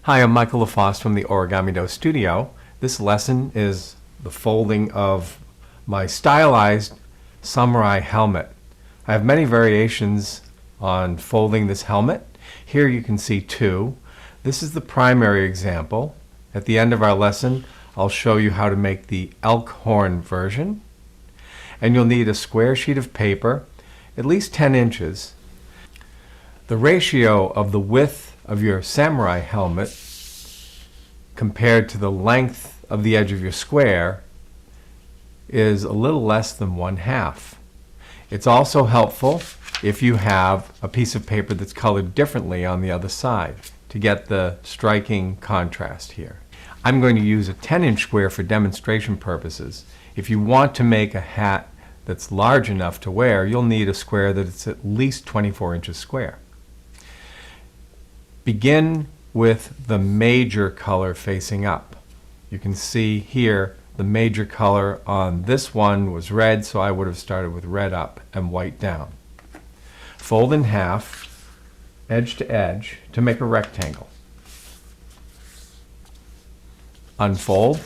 Hi, I'm Michael LaFosse from the Origami Studio. This lesson is the folding of my stylized samurai helmet. I have many variations on folding this helmet. Here you can see two. This is the primary example. At the end of our lesson, I'll show you how to make the elk horn version. And you'll need a square sheet of paper, at least 10 inches. The ratio of the width of your samurai helmet compared to the length of the edge of your square is a little less than 1/2. It's also helpful if you have a piece of paper that's colored differently on the other side to get the striking contrast here. I'm going to use a 10-inch square for demonstration purposes. If you want to make a hat that's large enough to wear, you'll need a square that's at least 24 inches square. Begin with the major color facing up. You can see here the major color on this one was red, so I would have started with red up and white down. Fold in half, edge to edge, to make a rectangle. Unfold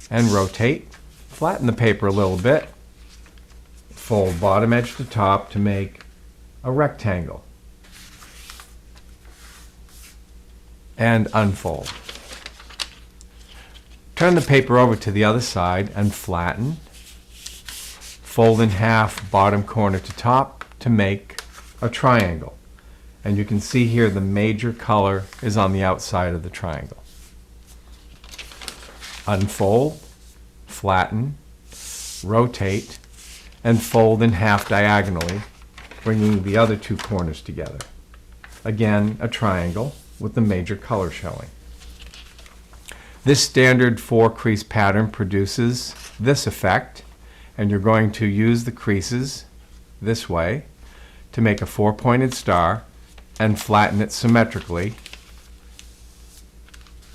and rotate. Flatten the paper a little bit. Fold bottom edge to top to make a rectangle. And unfold. Turn the paper over to the other side and flatten. Fold in half bottom corner to top to make a triangle. And you can see here the major color is on the outside of the triangle. Unfold, flatten, rotate, and fold in half diagonally, bringing the other two corners together. Again, a triangle with the major color showing. This standard 4-crease pattern produces this effect, and you're going to use the creases this way to make a 4-pointed star and flatten it symmetrically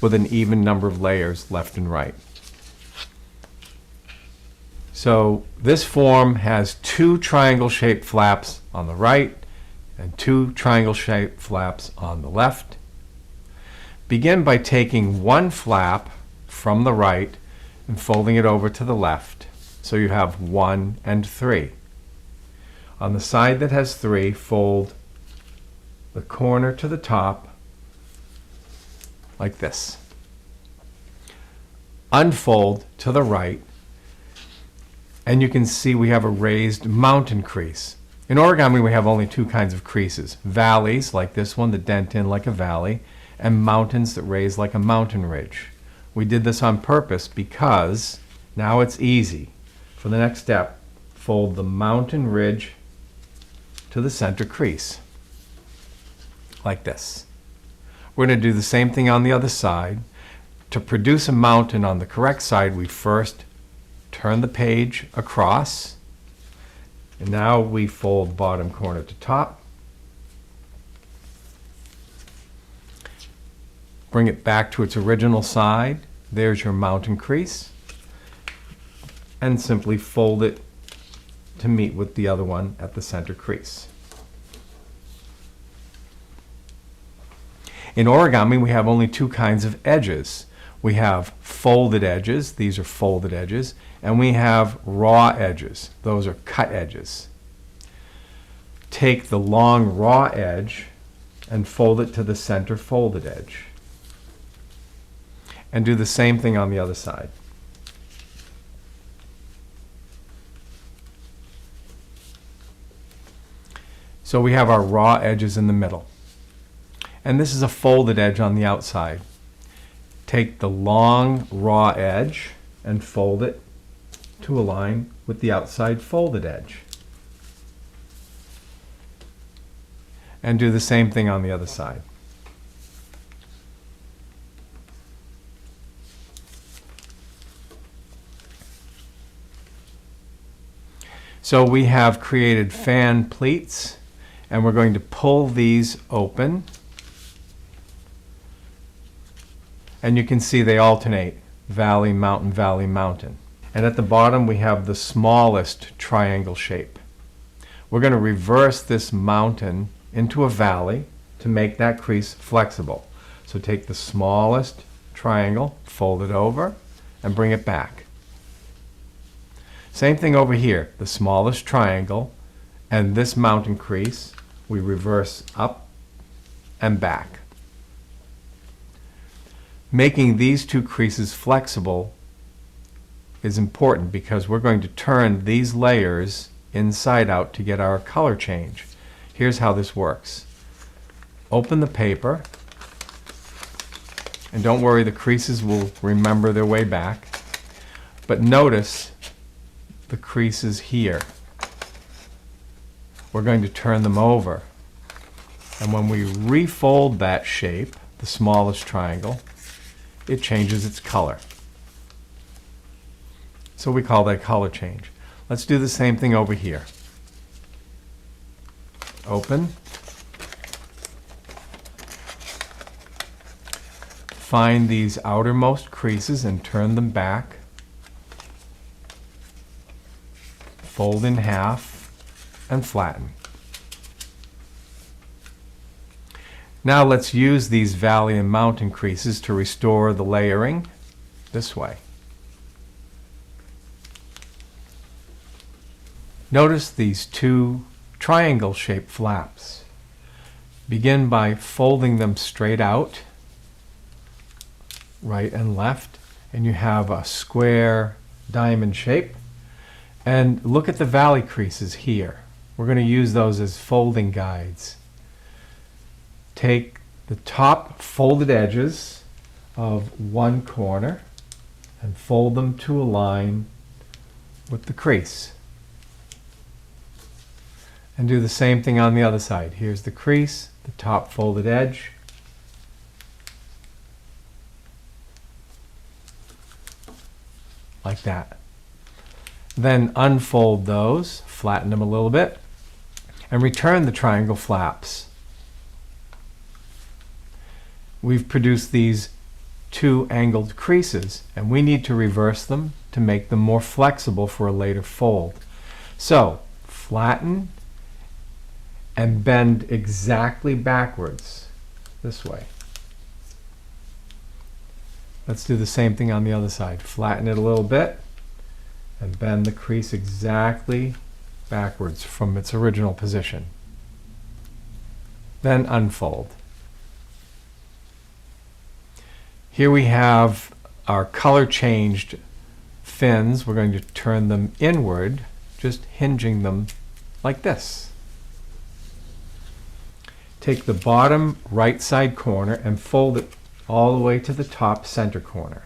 with an even number of layers left and right. So this form has 2 triangle-shaped flaps on the right and 2 triangle-shaped flaps on the left. Begin by taking one flap from the right and folding it over to the left, so you have 1 and 3. On the side that has 3, fold the corner to the top like this. Unfold to the right, and you can see we have a raised mountain crease. In origami, we have only 2 kinds of creases: valleys, like this one that dent in like a valley, and mountains that raise like a mountain ridge. We did this on purpose because now it's easy. For the next step, fold the mountain ridge to the center crease, like this. We're going to do the same thing on the other side. To produce a mountain on the correct side, we first turn the page across, and now we fold bottom corner to top. Bring it back to its original side. There's your mountain crease. And simply fold it to meet with the other one at the center crease. In origami, we have only 2 kinds of edges. We have folded edges. These are folded edges. And we have raw edges. Those are cut edges. Take the long raw edge and fold it to the center folded edge. And do the same thing on the other side. So we have our raw edges in the middle. And this is a folded edge on the outside. Take the long raw edge and fold it to align with the outside folded edge. And do the same thing on the other side. So we have created fan pleats, and we're going to pull these open. And you can see they alternate: valley, mountain, valley, mountain. And at the bottom we have the smallest triangle shape. We're going to reverse this mountain into a valley to make that crease flexible. So take the smallest triangle, fold it over, and bring it back. Same thing over here, the smallest triangle and this mountain crease, we reverse up and back. Making these two creases flexible is important because we're going to turn these layers inside out to get our color change. Here's how this works. Open the paper, and don't worry, the creases will remember their way back, but notice the creases here. We're going to turn them over, and when we refold that shape, the smallest triangle, it changes its color. So we call that color change. Let's do the same thing over here. Open. Find these outermost creases and turn them back. Fold in half and flatten. Now let's use these valley and mountain creases to restore the layering this way. Notice these two triangle-shaped flaps. Begin by folding them straight out, right and left, and you have a square diamond shape. And look at the valley creases here. We're going to use those as folding guides. Take the top folded edges of one corner and fold them to align with the crease. And do the same thing on the other side. Here's the crease, the top folded edge. Like that. Then unfold those, flatten them a little bit, and return the triangle flaps. We've produced these two angled creases, and we need to reverse them to make them more flexible for a later fold. So, flatten and bend exactly backwards, this way. Let's do the same thing on the other side. Flatten it a little bit and bend the crease exactly backwards from its original position. Then unfold. Here we have our color changed fins. We're going to turn them inward, just hinging them like this. Take the bottom right side corner and fold it all the way to the top center corner.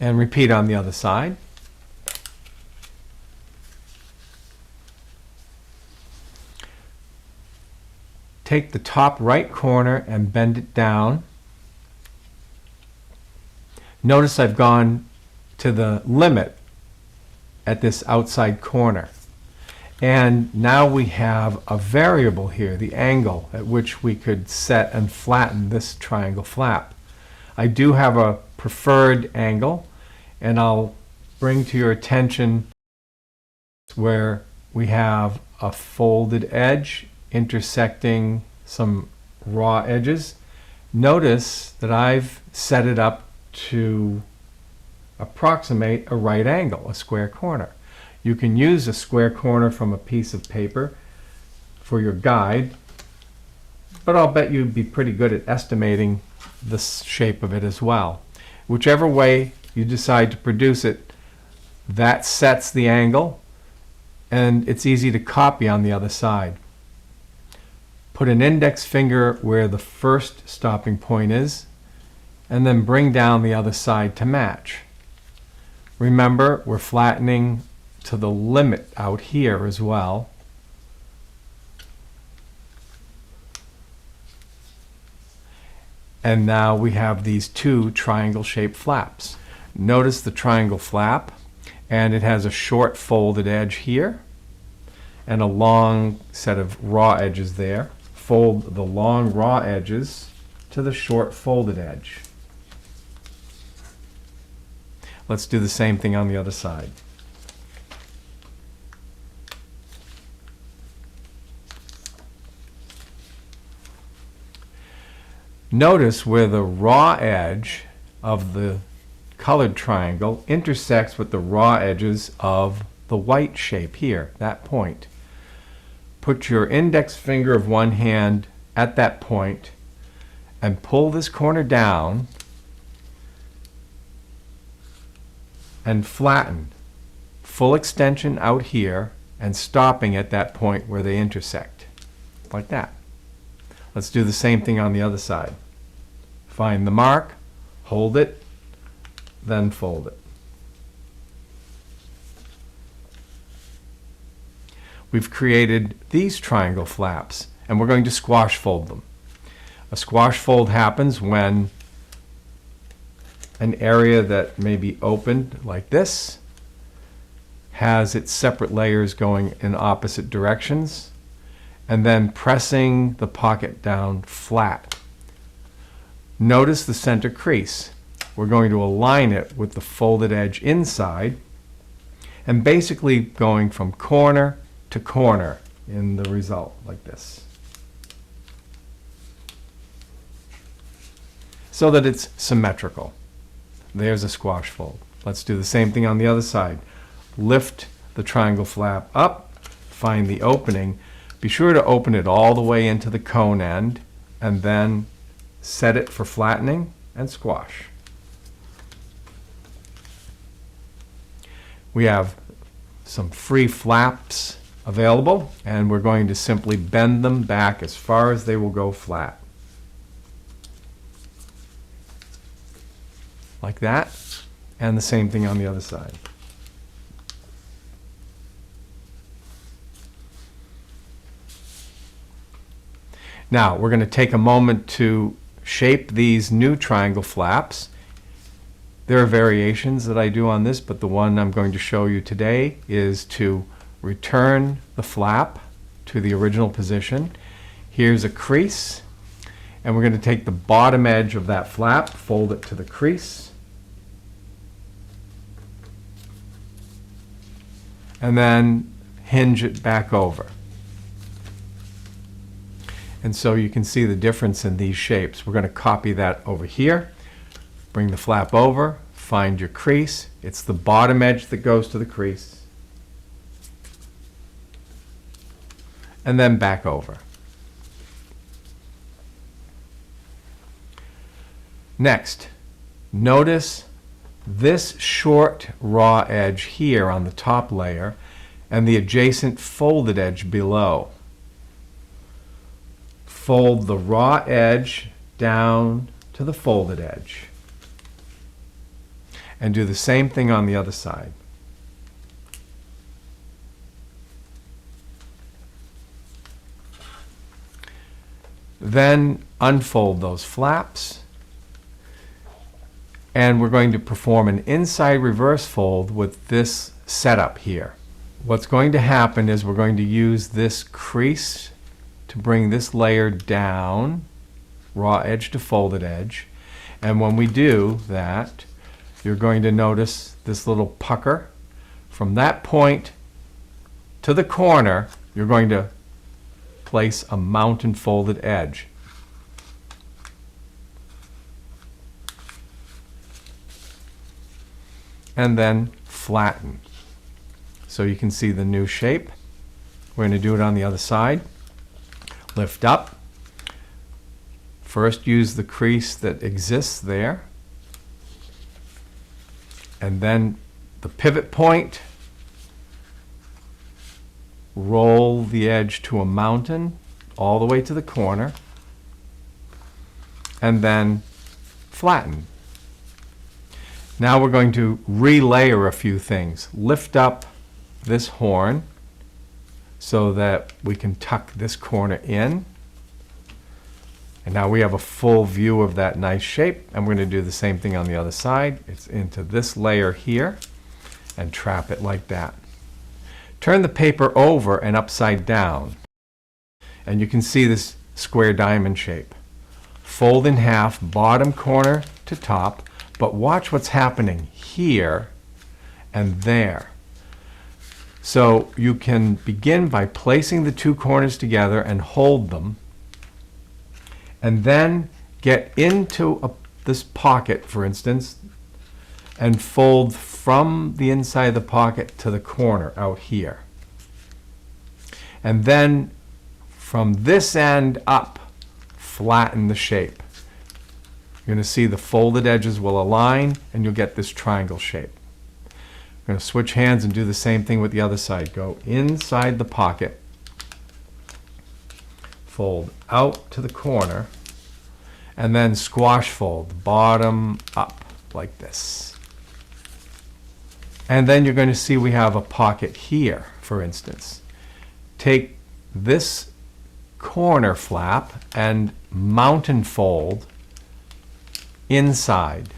And repeat on the other side. Take the top right corner and bend it down. Notice I've gone to the limit at this outside corner. And now we have a variable here, the angle at which we could set and flatten this triangle flap. I do have a preferred angle, and I'll bring to your attention where we have a folded edge intersecting some raw edges. Notice that I've set it up to approximate a right angle, a square corner. You can use a square corner from a piece of paper for your guide, but I'll bet you'd be pretty good at estimating the shape of it as well. Whichever way you decide to produce it, that sets the angle, and it's easy to copy on the other side. Put an index finger where the first stopping point is, and then bring down the other side to match. Remember, we're flattening to the limit out here as well. And now we have these two triangle-shaped flaps. Notice the triangle flap, and it has a short folded edge here and a long set of raw edges there. Fold the long raw edges to the short folded edge. Let's do the same thing on the other side. Notice where the raw edge of the colored triangle intersects with the raw edges of the white shape here, that point. Put your index finger of one hand at that point and pull this corner down and flatten. Full extension out here and stopping at that point where they intersect, like that. Let's do the same thing on the other side. Find the mark, hold it, then fold it. We've created these triangle flaps, and we're going to squash fold them. A squash fold happens when an area that may be opened like this has its separate layers going in opposite directions, and then pressing the pocket down flat. Notice the center crease. We're going to align it with the folded edge inside, and basically going from corner to corner in the result, like this, so that it's symmetrical. There's a squash fold. Let's do the same thing on the other side. Lift the triangle flap up, find the opening. Be sure to open it all the way into the cone end, and then set it for flattening and squash. We have some free flaps available, and we're going to simply bend them back as far as they will go flat. Like that, and the same thing on the other side. Now, we're going to take a moment to shape these new triangle flaps. There are variations that I do on this, but the one I'm going to show you today is to return the flap to the original position. Here's a crease, and we're going to take the bottom edge of that flap, fold it to the crease, and then hinge it back over. And so you can see the difference in these shapes. We're going to copy that over here. Bring the flap over, find your crease. It's the bottom edge that goes to the crease. And then back over. Next, notice this short raw edge here on the top layer and the adjacent folded edge below. Fold the raw edge down to the folded edge. And do the same thing on the other side. Then unfold those flaps, and we're going to perform an inside reverse fold with this setup here. What's going to happen is we're going to use this crease to bring this layer down, raw edge to folded edge, and when we do that, you're going to notice this little pucker. From that point to the corner, you're going to place a mountain folded edge. And then flatten. So you can see the new shape. We're going to do it on the other side. Lift up. First use the crease that exists there. And then the pivot point. Roll the edge to a mountain all the way to the corner. And then flatten. Now we're going to relayer a few things. Lift up this horn so that we can tuck this corner in. And now we have a full view of that nice shape, and we're going to do the same thing on the other side. It's into this layer here and trap it like that. Turn the paper over and upside down, and you can see this square diamond shape. Fold in half, bottom corner to top, but watch what's happening here and there. So you can begin by placing the two corners together and hold them, and then get into this pocket, for instance, and fold from the inside of the pocket to the corner out here. And then from this end up, flatten the shape. You're going to see the folded edges will align and you'll get this triangle shape. I'm going to switch hands and do the same thing with the other side. Go inside the pocket, fold out to the corner, and then squash fold, bottom up, like this. And then you're going to see we have a pocket here, for instance. Take this corner flap and mountain fold inside.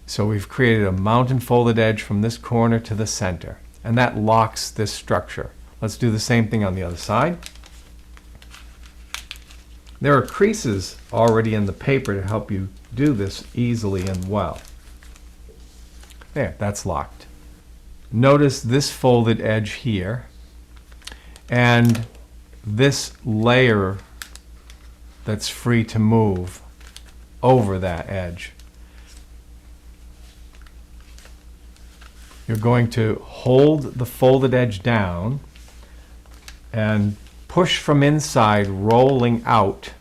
So we've created a mountain folded edge from this corner to the center, and that locks this structure. Let's do the same thing on the other side. There are creases already in the paper to help you do this easily and well. There, that's locked. Notice this folded edge here and this layer that's free to move over that edge. You're going to hold the folded edge down and push from inside, rolling out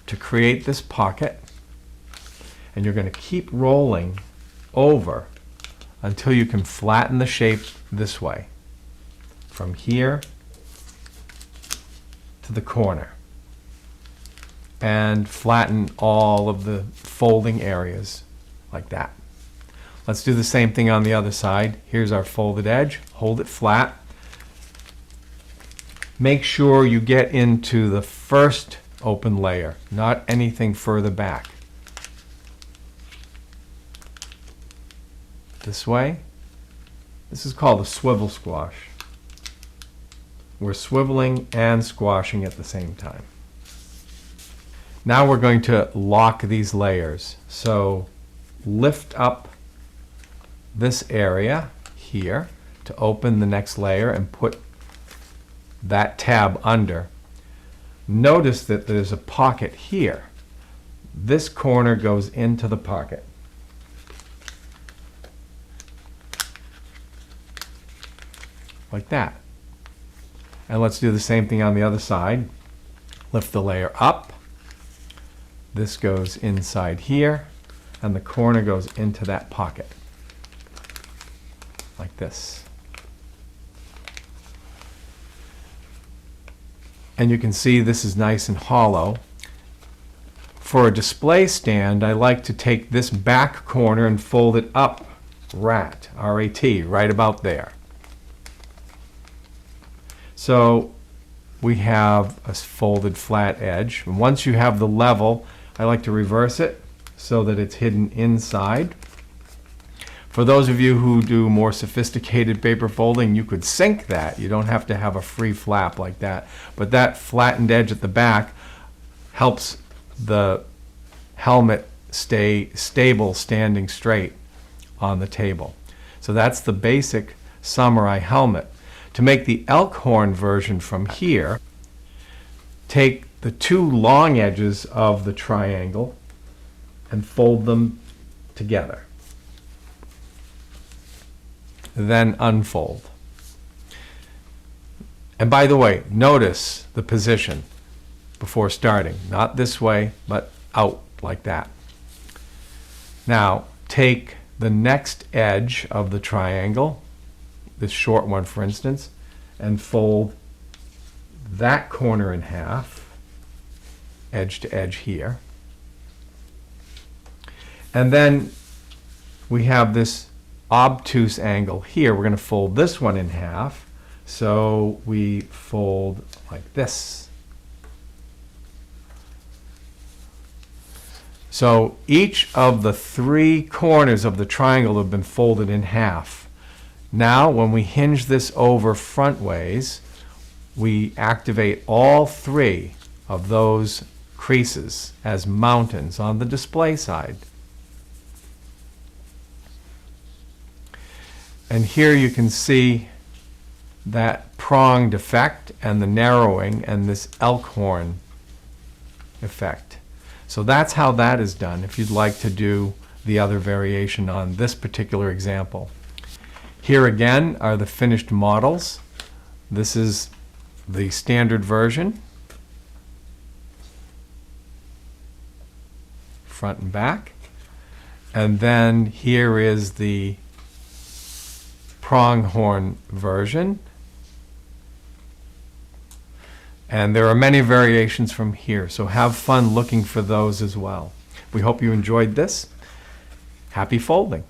to create this pocket. And you're going to keep rolling over until you can flatten the shape this way, from here to the corner, and flatten all of the folding areas like that. Let's do the same thing on the other side. Here's our folded edge. Hold it flat. Make sure you get into the first open layer, not anything further back. This way. This is called a swivel squash. We're swiveling and squashing at the same time. Now we're going to lock these layers. So lift up this area here to open the next layer and put that tab under. Notice that there's a pocket here. This corner goes into the pocket. Like that. And let's do the same thing on the other side. Lift the layer up. This goes inside here, and the corner goes into that pocket. Like this. And you can see this is nice and hollow. For a display stand, I like to take this back corner and fold it up, R-A-T, right about there. So we have a folded flat edge. And once you have the level, I like to reverse it so that it's hidden inside. For those of you who do more sophisticated paper folding, you could sink that. You don't have to have a free flap like that. But that flattened edge at the back helps the helmet stay stable, standing straight on the table. So that's the basic samurai helmet. To make the elk horn version from here, take the two long edges of the triangle and fold them together. Then unfold. And by the way, notice the position before starting. Not this way, but out like that. Now, take the next edge of the triangle, this short one for instance, and fold that corner in half, edge to edge here. And then we have this obtuse angle here. We're going to fold this one in half. So we fold like this. So each of the three corners of the triangle have been folded in half. Now when we hinge this over front ways, we activate all three of those creases as mountains on the display side. And here you can see that pronged effect and the narrowing and this elk horn effect. So that's how that is done if you'd like to do the other variation on this particular example. Here again are the finished models. This is the standard version, front and back. And then here is the pronghorn version. And there are many variations from here, so have fun looking for those as well. We hope you enjoyed this. Happy folding!